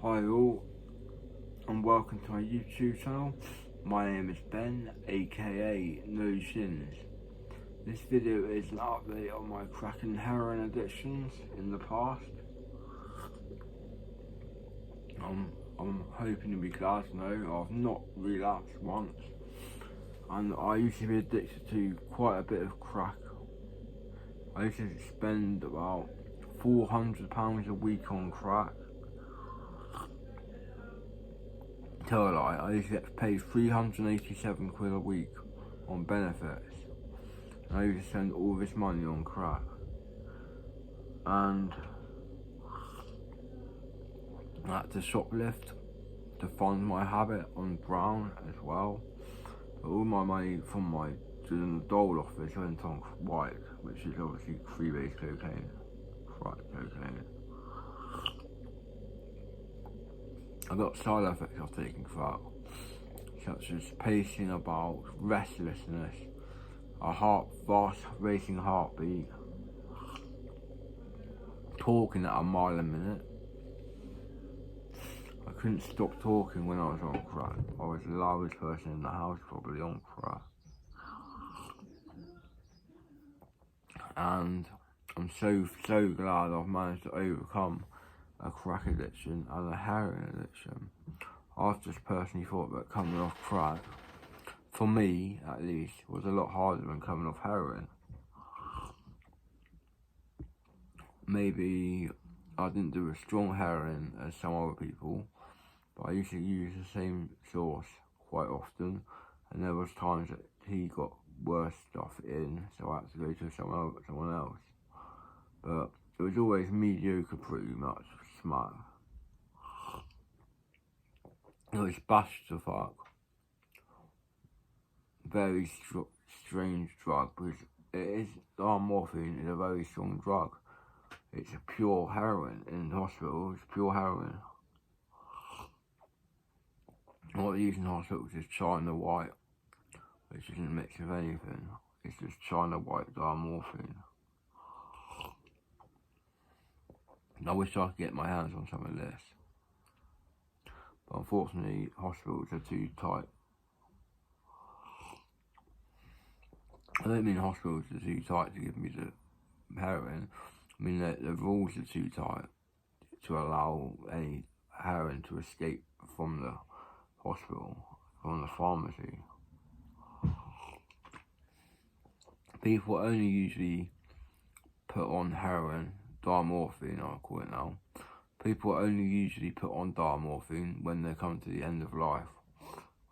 Hi all, and welcome to my YouTube channel. My name is Ben, aka No Shins. This video is an update on my crack and heroin addictions in the past. I'm hoping you'll be glad to know I've not relapsed once, and I used to be addicted to quite a bit of crack. I used to spend about £400 a week on crack. Tell a lie, I used to get paid 387 quid a week on benefits. And I used to spend all this money on crack. And I had to shoplift to fund my habit on brown as well. But all my money from my doing the dole office went on white, which is obviously freebase cocaine, crack cocaine. I got side effects of taking crack, such as pacing about, restlessness, a fast racing heartbeat, talking at a mile a minute. I couldn't stop talking when I was on crack. I was the loudest person in the house probably on crack. And I'm so glad I've managed to overcome a crack addiction and a heroin addiction. I've just personally thought that coming off crack, for me at least, was a lot harder than coming off heroin. Maybe I didn't do as strong heroin as some other people, but I used to use the same source quite often, and there was times that he got worse stuff in, so I had to go to someone else. But it was always mediocre, pretty much, smack. It was bashed the fuck. Very strange drug, because diamorphine is a very strong drug. It's a pure heroin in the hospital, it's pure heroin. What they use in hospitals is China white, which isn't mixed with anything. It's just China white diamorphine. And I wish I could get my hands on some of this, but unfortunately hospitals are too tight. I don't mean hospitals are too tight to give me the heroin. I mean the rules are too tight to allow any heroin to escape from the hospital, from the pharmacy. People only usually put on heroin, diamorphine I'll call it now. People only usually put on diamorphine when they come to the end of life.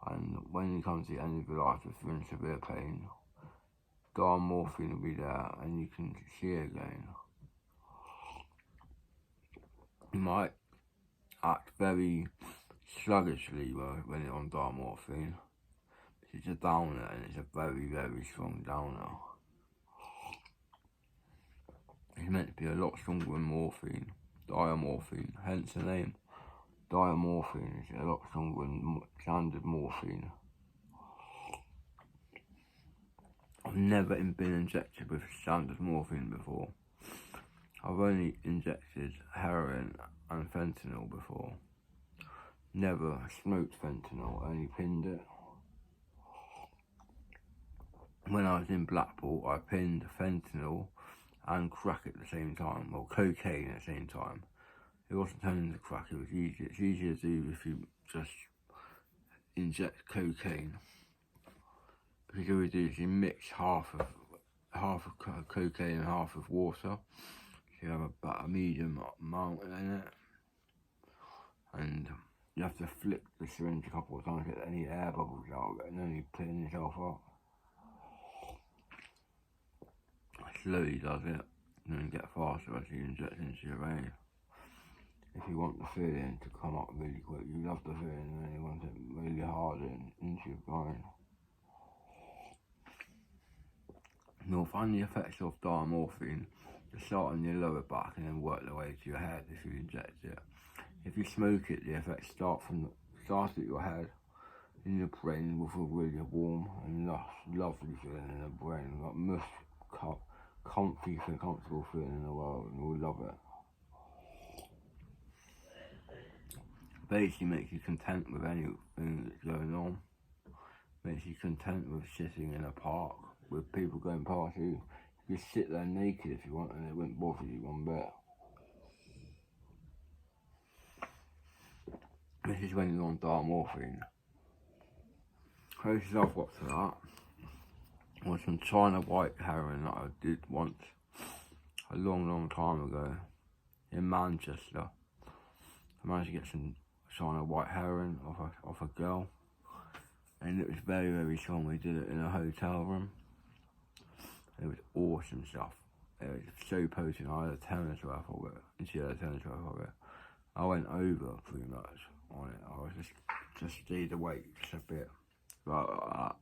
And when you come to the end of your life if you're in severe pain, diamorphine will be there and you can see it again. You might act very sluggishly when you're on diamorphine. It's a downer and it's a very strong downer. It's meant to be a lot stronger than morphine, diamorphine, hence the name. Diamorphine is a lot stronger than standard morphine. I've never been injected with standard morphine before. I've only injected heroin and fentanyl before. Never smoked fentanyl, only pinned it. When I was in Blackpool, I pinned fentanyl and crack at the same time, or cocaine at the same time. It wasn't turning into crack, it was easy. It's easier to do if you just inject cocaine. Because all you do is you mix half of cocaine and half of water. So you have about a medium amount in it. And you have to flick the syringe a couple of times to get any air bubbles out, and then you clean yourself up. Slowly does it, and then get faster as you inject into your vein. If you want the feeling to come up really quick, you love the feeling, and then you want it really hard into your brain. You'll find the effects of diamorphine to start on your lower back and then work their way to your head if you inject it. If you smoke it, the effects start at your head. In your brain will feel really warm and lovely feeling in the brain, like most comfortable feeling in the world, and we'll love it. basically makes you content with anything that's going on. Makes you content with sitting in a park with people going past you. You just sit there naked if you want and it wouldn't bother you one bit. This is when you're on diamorphine. Closest I've got to that was some China white heroin that I did once a long time ago in Manchester. I managed to get some China white heroin off a girl, and it was very strong. We did it in a hotel room. It was awesome stuff. It was so potent. I had a tennis worth of it, and she had a tennis worth of it. I went over pretty much on it. I was just stayed awake just a bit. Like that.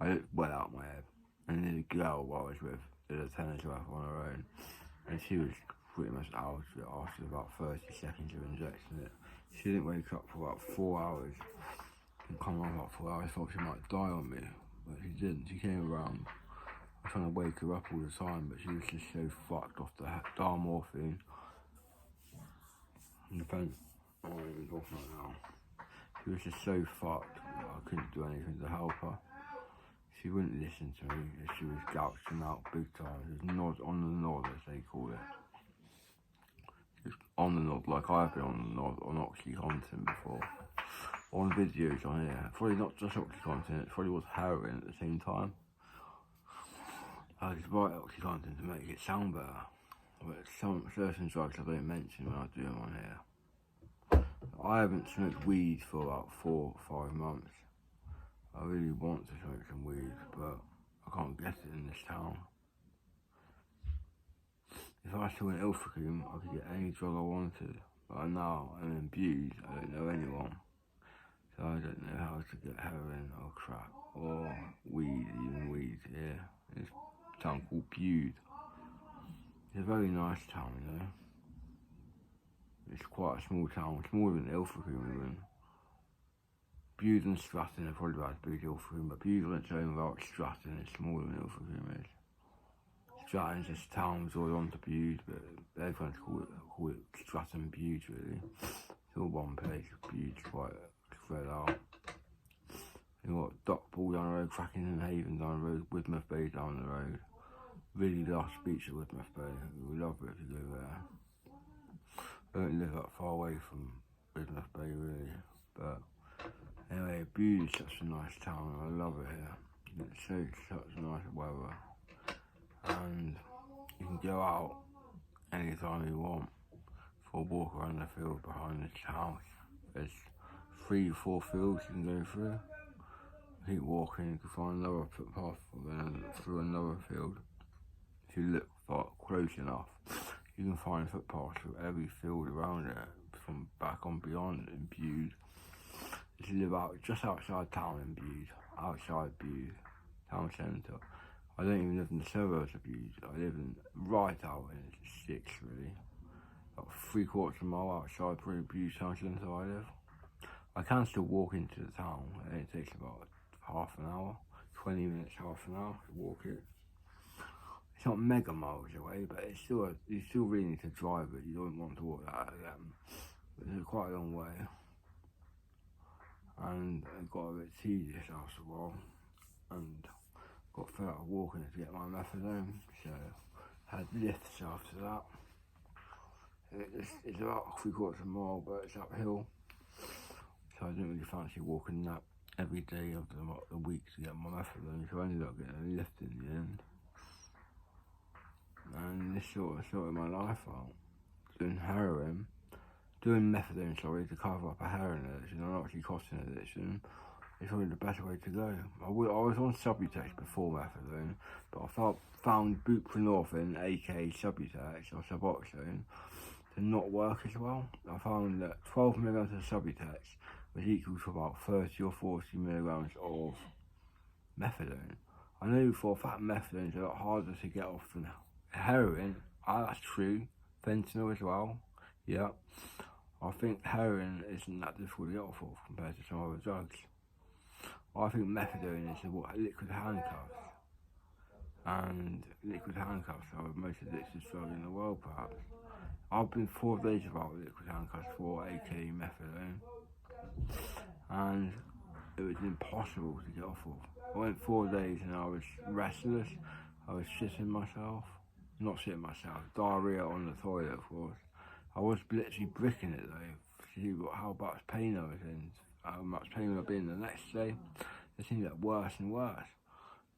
I looked well out my head. And then the girl I was with did a tennis worth on her own. And she was pretty much out of it after about 30 seconds of injecting it. She didn't wake up for about 4 hours. And come on about 4 hours, I thought she might die on me. But she didn't. She came around. I was trying to wake her up all the time, but she was just so fucked off the diamorphine. And then, oh, it was off right now. She was just so fucked that I couldn't do anything to help her. She wouldn't listen to me. She was gouging out big time. She was on the nod, as they call it. She was on the nod, like I've been on the nod on OxyContin before. On videos on here. Probably not just OxyContin, it probably was heroin at the same time. I just write OxyContin to make it sound better. But some certain drugs I don't mention when I do them on here. I haven't smoked weed for about 4 or 5 months. I really want to smoke some weed, but I can't get it in this town. If I saw an Ilfracombe, I could get any drug I wanted. But now I'm in Bude, I don't know anyone. So I don't know how to get heroin or crack or weed, even weed here. It's a town called Bude. It's a very nice town, you know. It's quite a small town, smaller than Ilfracombe even. Bude and Stratton are probably about as big as Ilfracombe, but Bude on its own without Stratton is smaller than Ilfracombe is. Stratton's just towns all onto Bude, but everyone's call it Stratton Bude really. It's all one place, Bude's quite spread out. You've got Dockball down the road, Crackington Haven down the road, Widmouth Bay down the road. Really lush beach at Widmouth Bay, we love it if you go there. I don't live that far away from Widmouth Bay really, but anyway, Bude is such a nice town, I love it here. It's such nice weather, and you can go out anytime you want for a walk around the field behind this house. There's 3 or 4 fields you can go through. Keep walking, you can find another footpath through another field. If you look close enough, you can find footpaths through every field around it, from back on beyond in Bude. If you live just outside town in Bude, outside Bude, town centre. I don't even live in the suburbs of Bude, I live right out in the sticks really. About 3/4 of a mile outside Bude town centre I live. I can still walk into the town, and it takes about half an hour, 20 minutes, half an hour to walk it. It's not mega miles away, but it's still you still really need to drive it. You don't want to walk that again. But it's quite a long way. And it got a bit tedious after a while, and got fed up of walking to get my methadone, so I had lifts after that. It's about 3/4 of a mile, but it's uphill, so I didn't really fancy walking that every day of the week to get my methadone, so I ended up getting a lift in the end. And this sort of my life out, doing methadone, to cover up a heroin addiction, and OxyContin addiction, is probably the better way to go. I was on Subutex before methadone, but I found buprenorphine, aka Subutex or Suboxone, to not work as well. I found that 12 milligrams of Subutex was equal to about 30 or 40 milligrams of methadone. I know for a fact methadone is a lot harder to get off than heroin. That's true. Fentanyl as well. Yeah. I think heroin isn't that difficult to get off of compared to some other drugs. I think methadone is liquid handcuffs. And liquid handcuffs are the most addictive drug in the world, perhaps. I've been 4 days without liquid handcuffs for aka methadone, and it was impossible to get off of. I went 4 days and I was restless, I was shitting myself, not shitting myself, diarrhea on the toilet of course. I was literally bricking it though, to see how much pain I was in, how much pain I'd be in the next day. It seemed to get worse and worse.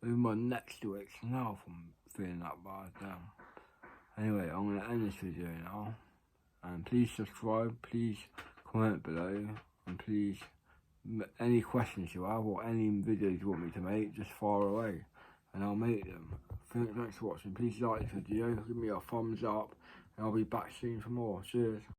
Even my neck's still itching now from feeling that bad down. Anyway, I'm going to end this video now. And please subscribe, please comment below, and please, any questions you have or any videos you want me to make, just fire away and I'll make them. Thanks for watching. Please like this video, give me a thumbs up, and I'll be back soon for more. Cheers.